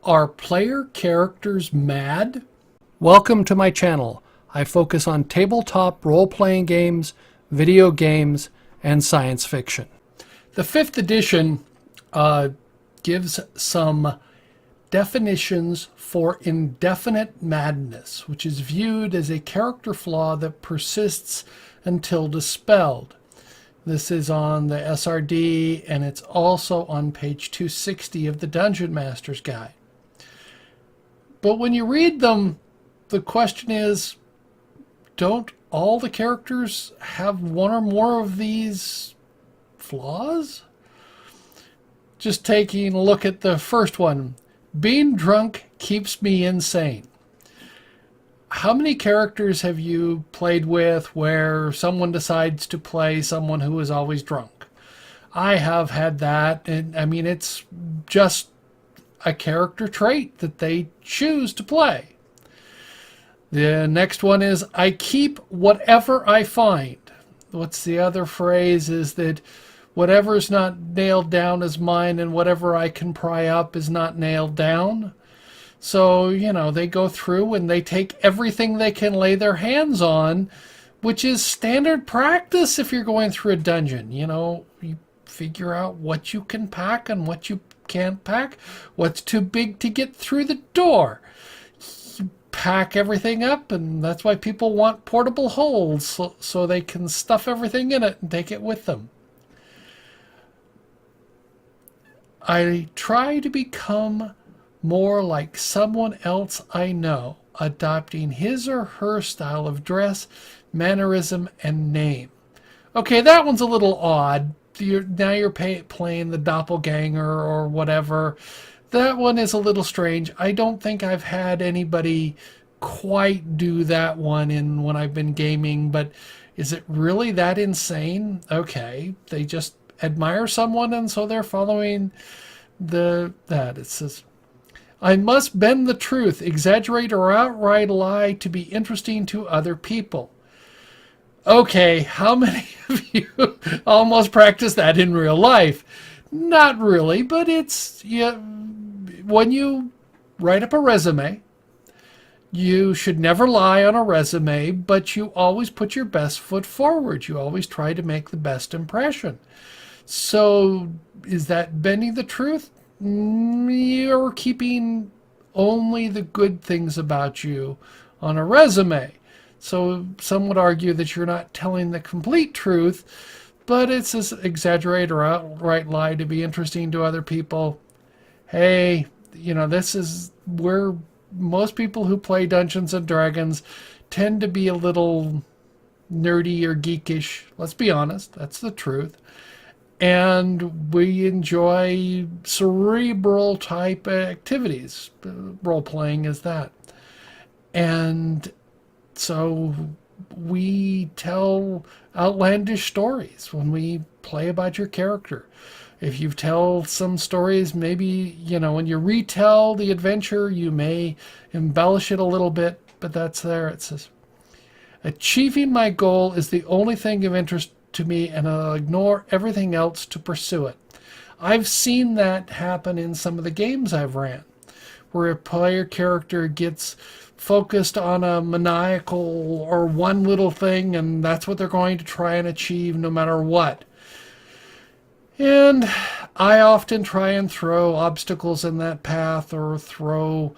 Are player characters mad? Welcome to my channel. I focus on tabletop role-playing games, video games, and science fiction. The fifth edition gives some definitions for indefinite madness, which is viewed as a character flaw that persists until dispelled. This is on the SRD, and it's also on page 260 of the Dungeon Master's Guide. But when you read them, the question is, don't all the characters have one or more of these flaws? Just taking a look at the first one. Being drunk keeps me insane. How many characters have you played with where someone decides to play someone who is always drunk? I have had that, and I mean, it's just a character trait that they choose to play. The next one is, I keep whatever I find. What's the other phrase is that whatever's not nailed down is mine, and whatever I can pry up is not nailed down. So, they go through and they take everything they can lay their hands on, which is standard practice if you're going through a dungeon. You figure out what you can pack and what you can't pack, what's too big to get through the door. You pack everything up, and that's why people want portable holds, so they can stuff everything in it and take it with them. I try to become more like someone else I know, adopting his or her style of dress, mannerism, and name. Okay, that one's a little odd. Now you're playing the doppelganger or whatever. That one is a little strange. I don't think I've had anybody quite do that one when I've been gaming, but is it really that insane? Okay, they just admire someone, and so they're following that. It says, I must bend the truth, exaggerate, or outright lie to be interesting to other people. Okay, how many of you almost practice that in real life? Not really, but it's, when you write up a resume, you should never lie on a resume, but you always put your best foot forward. You always try to make the best impression. So is that bending the truth? You're keeping only the good things about you on a resume. So some would argue that you're not telling the complete truth, but it's an exaggerate or outright lie to be interesting to other people. Hey, this is where most people who play Dungeons and Dragons tend to be a little nerdy or geekish. Let's be honest, that's the truth. And we enjoy cerebral type activities. Role playing is that. And so we tell outlandish stories when we play about your character. If you tell some stories, maybe, when you retell the adventure, you may embellish it a little bit, but that's there. It says, achieving my goal is the only thing of interest to me, and I'll ignore everything else to pursue it. I've seen that happen in some of the games I've ran, where a player character gets focused on a maniacal or one little thing, and that's what they're going to try and achieve no matter what. And I often try and throw obstacles in that path or throw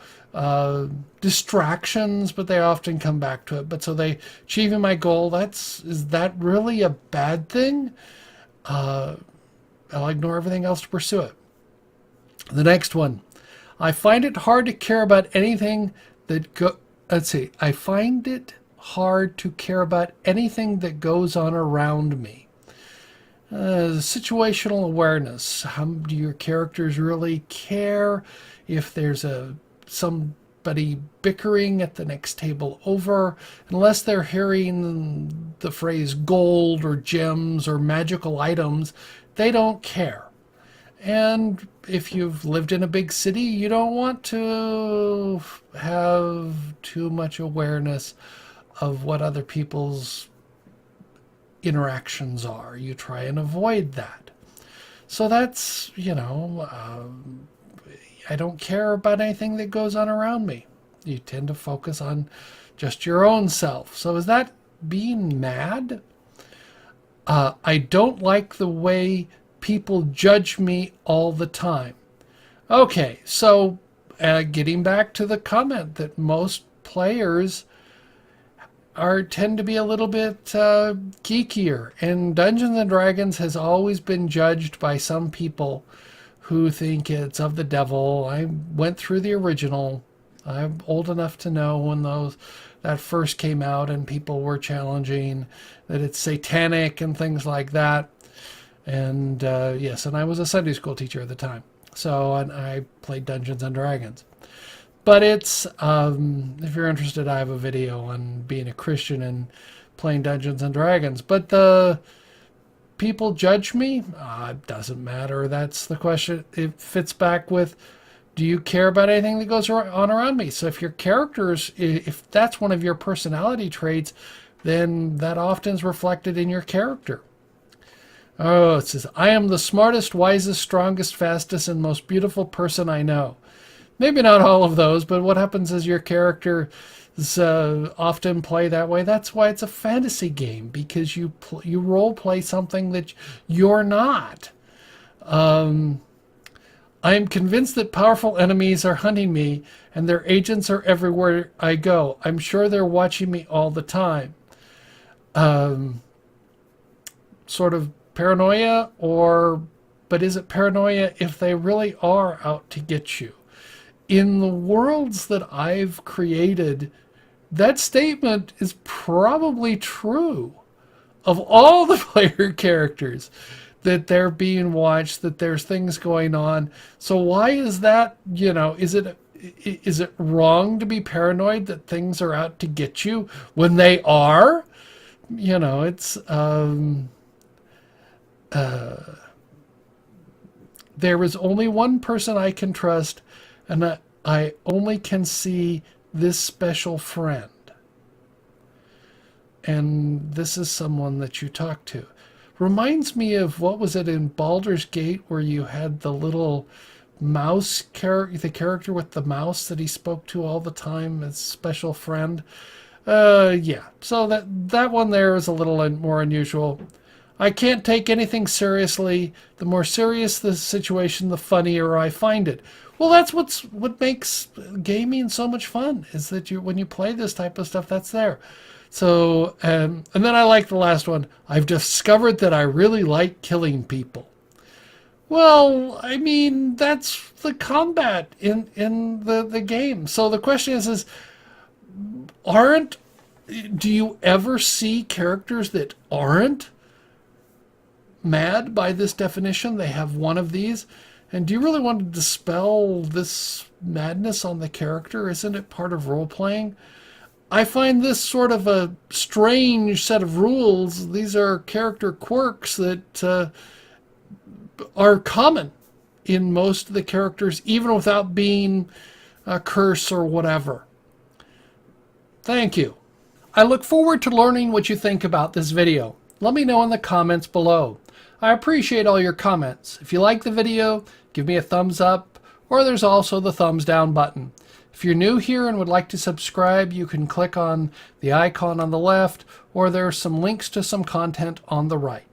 distractions, but they often come back to it. But so they achieving my goal, is that really a bad thing? I'll ignore everything else to pursue it. The next one, I find it hard to care about anything I find it hard to care about anything that goes on around me. Situational awareness. How do your characters really care if there's somebody bickering at the next table over? Unless they're hearing the phrase gold or gems or magical items, they don't care. And if you've lived in a big city, you don't want to have too much awareness of what other people's interactions are. You try and avoid that. So that's, I don't care about anything that goes on around me. You tend to focus on just your own self. So is that being mad? I don't like the way people judge me all the time. Okay, so getting back to the comment that most players tend to be a little bit geekier, and Dungeons and Dragons has always been judged by some people who think it's of the devil. I went through the original. I'm old enough to know when that first came out and people were challenging that it's satanic and things like that. And yes, and I was a Sunday school teacher at the time. So and I played Dungeons and Dragons. But it's, if you're interested, I have a video on being a Christian and playing Dungeons and Dragons. But the people judge me? It doesn't matter. That's the question. It fits back with, do you care about anything that goes on around me? So if your characters, if that's one of your personality traits, then that often is reflected in your character. Oh, it says, I am the smartest, wisest, strongest, fastest, and most beautiful person I know. Maybe not all of those, but what happens is your character often play that way. That's why it's a fantasy game, because you role play something that you're not. I am convinced that powerful enemies are hunting me, and their agents are everywhere I go. I'm sure they're watching me all the time. Sort of paranoia, but is it paranoia if they really are out to get you? In the worlds that I've created, that statement is probably true of all the player characters, that they're being watched, that there's things going on. So why is that, is it wrong to be paranoid that things are out to get you when they are? It's there is only one person I can trust, and I only can see this special friend. And this is someone that you talk to. Reminds me of, what was it in Baldur's Gate, where you had the little mouse character, the character with the mouse that he spoke to all the time as special friend. Yeah. So that one there is a little more unusual. I can't take anything seriously. The more serious the situation, the funnier I find it. Well, that's what makes gaming so much fun, is that when you play this type of stuff, that's there. So, and then I like the last one. I've discovered that I really like killing people. Well, I mean, that's the combat in the game. So the question is do you ever see characters that aren't mad by this definition? They have one of these. And do you really want to dispel this madness on the character? Isn't it part of role-playing? I find this sort of a strange set of rules. These are character quirks that are common in most of the characters, even without being a curse or whatever. Thank you. I look forward to learning what you think about this video. Let me know in the comments below. I appreciate all your comments. If you like the video, give me a thumbs up, or there's also the thumbs down button. If you're new here and would like to subscribe, you can click on the icon on the left, or there are some links to some content on the right.